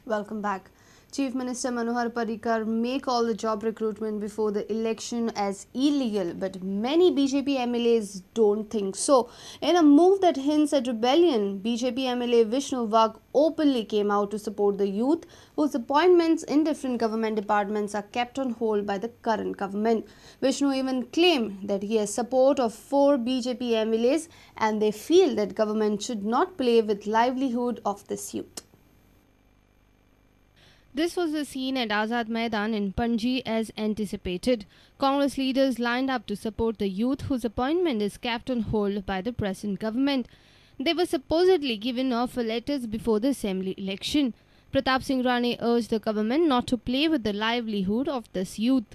Welcome back. Chief Minister Manohar Parrikar may call the job recruitment before the election as illegal, but many BJP MLAs don't think so. In a move that hints at rebellion, BJP MLA Vishnu Vag openly came out to support the youth whose appointments in different government departments are kept on hold by the current government. Vishnu even claimed that he has support of 4 BJP MLAs and they feel that government should not play with livelihood of this youth. This was the scene at Azad Maidan in Panji as anticipated. Congress leaders lined up to support the youth whose appointment is kept on hold by the present government. They were supposedly given offer letters before the assembly election. Pratap Singh Rane urged the government not to play with the livelihood of this youth.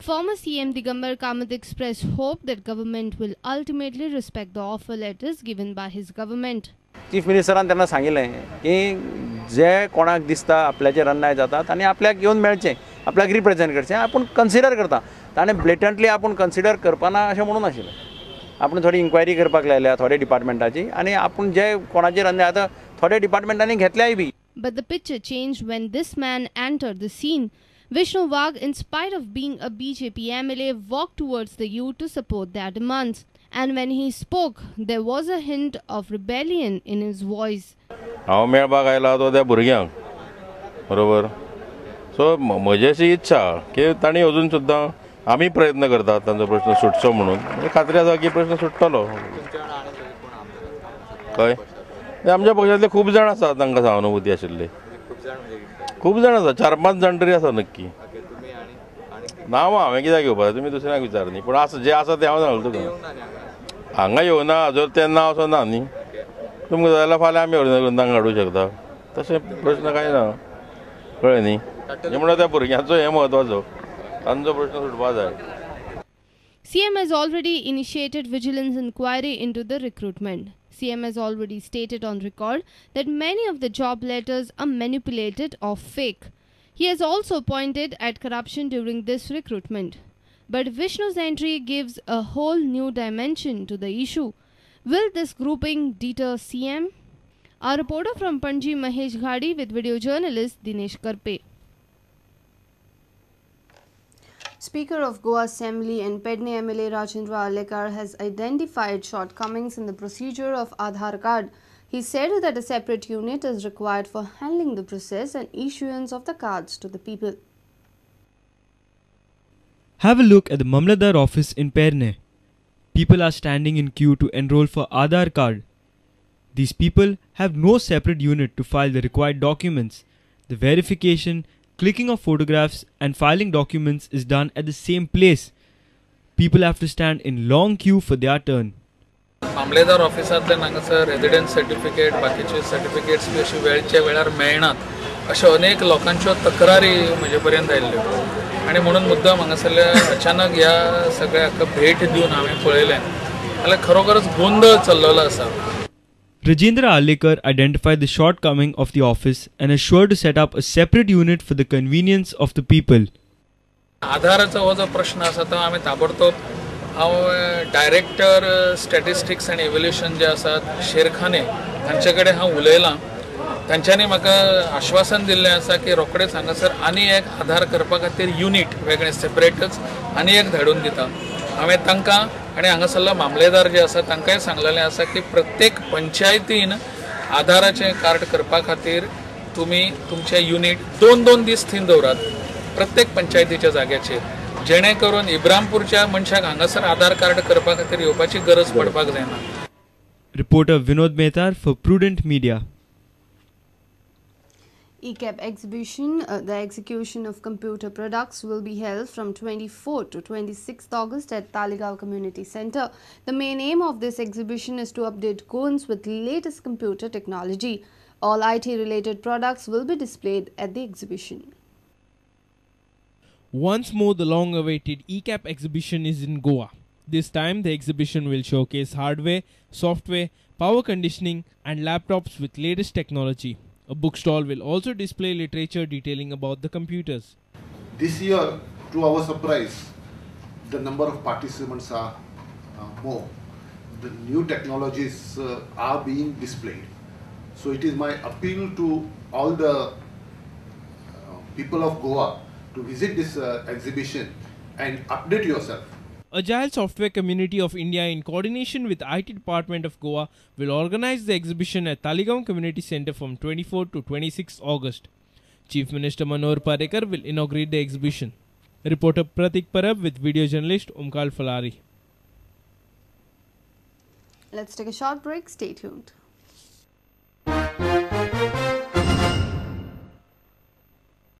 Former CM Digambar Kamath expressed hope that government will ultimately respect the offer letters given by his government. Chief मिनिस्टरान त्यांना सांगितले की जे कोणाक दिसता आपल्याचेर अन्याय जाता तांणी आपल्याक येवन मेळचें, आपल्याक रिप्रेझेंट करचें, आपूण कन्सिडर करता. ताणें ब्लेटंटली आपूण कन्सिडर करपाना अशें म्हणून नाशिल्लें. आपूण थोडी इन्क्वायरी करपाक लायल्या थोड्या डिपार्टमेंटाची आनी आपूण जे कोणाचेर अन्याय जाता थोड्या डिपार्टमेंटांनी घेतल्याय B. But the picture changed when this man entered the scene. Vishnu Vag, in spite of being a BJP MLA, walked towards the youth to support their demands. And when he spoke, there was a hint of rebellion in his voice. हांव मेळपाक आयला तो त्या भुरग्यांक बरोबर. सो म्हजी अशी इच्छा की तांणी अजून सुद्दां आमी प्रयत्न करतात तांचो प्रश्न सुटचो म्हणून. खात्री आसा की प्रश्न सुट्टलो. कळ्ळें? आमच्या पक्षांतले खूब जाण आसात तांकां सहानुभूती आशिल्ली. खूब जाण आसा, 4-5 जाण तरी आसा नक्की. नांव हांवें कित्याक घेवपाक तुमी दुसऱ्यांक विचार न्ही. पूण आसा जे आसा ते हांव सांगलो तुका. हांगा येवना जर तें नांव असो ना न्ही. तुमकां जाय जाल्यार फाल्यां आमी हरिनगरांत काडूं शकता. तशें प्रश्न कांय ना. कळ्ळें न्ही. म्हणून त्या भुरग्यांचो हें म्हत्वाचो. तांचो प्रश्न सुटपाक जाय. CM has already initiated vigilance inquiry into the recruitment. CM has already stated on record that many of the job letters are manipulated or fake. He has also pointed at corruption during this recruitment. But Vishnu's entry gives a whole new dimension to the issue. Will this grouping deter CM? Our reporter from Panji, Mahesh Ghadi, with video journalist Dinesh Karpe. Speaker of Goa Assembly and Pedne MLA Rajendra Alekar has identified shortcomings in the procedure of Aadhaar card. He said that a separate unit is required for handling the process and issuance of the cards to the people. Have a look at the Mamlatdar office in Perne. People are standing in queue to enroll for Aadhaar card. These people have no separate unit to file the required documents. The verification, clicking of photographs and filing documents is done at the same place. People have to stand in long queue for their turn. मामलेदार ऑफिसांतल्यान हांगासर residence certificate बाकीचे certificates B अशी वेळच्या वेळार मेळनात अशा अनेक लोकांच्यो तक्रारी म्हजे पर्यंत आयिल्ल्यो आनी म्हणून मुद्दम हांगासरल्या अचानक ह्या सगळ्या हाका भेट दिवन हांवें पळयलें जाल्यार खरोखरच गोंधळ चल्लेलो आसा. Rajendra Alekar identified the shortcoming of the office and assured to set up a separate unit for the convenience of the people. आधाराचो हो जो प्रश्न आसा तो आमी ताबडतोब हांव डायरेक्टर स्टॅटिस्टिक्स एंड इव्हॅल्युएशन जे आसात शेरखाने हांचे कडेन हांव उलयलां. तांच्यांनी म्हाका आश्वासन दिल्लें आसा की रोखडेच हांगासर आनी एक आधार करपा खातीर युनिट वेगळें सेपरेटच आनी एक धाडून दिता. हांवें तांकां आनी हांगासरलो मामलेदार जे आसा तांकांय सांगलेलें आसा की प्रत्येक पंचायतीन आधाराचें कार्ड करपा खातीर तुमी तुमचें युनिट 2-2 दीस थीन दवरात प्रत्येक पंचायतीच्या जाग्याचेर जेणे करून इब्रामपूरच्या मनशाक हांगासर आधार कार्ड करपा खातीर येवपाची गरज पडपाक जायना. Reporter Vinod Mehtar for Prudent Media. ECAP exhibition, the execution of computer products, will be held from 24th to 26th August at Talegaon Community Centre. The main aim of this exhibition is to update Goans with latest computer technology. All IT-related products will be displayed at the exhibition. Once more, the long-awaited ECAP exhibition is in Goa. This time, the exhibition will showcase hardware, software, power conditioning and laptops with latest technology. A bookstall will also display literature detailing about the computers. This year, to our surprise, the number of participants are more. The new technologies are being displayed. So it is my appeal to all the people of Goa to visit this exhibition and update yourself. Agile Software Community of India, in coordination with IT Department of Goa, will organize the exhibition at Talegaon Community Center from 24 to 26 August. Chief Minister Manohar Parrikar will inaugurate the exhibition. Reporter Pratik Parab with video journalist Omkar Falari. Let's take a short break. Stay tuned.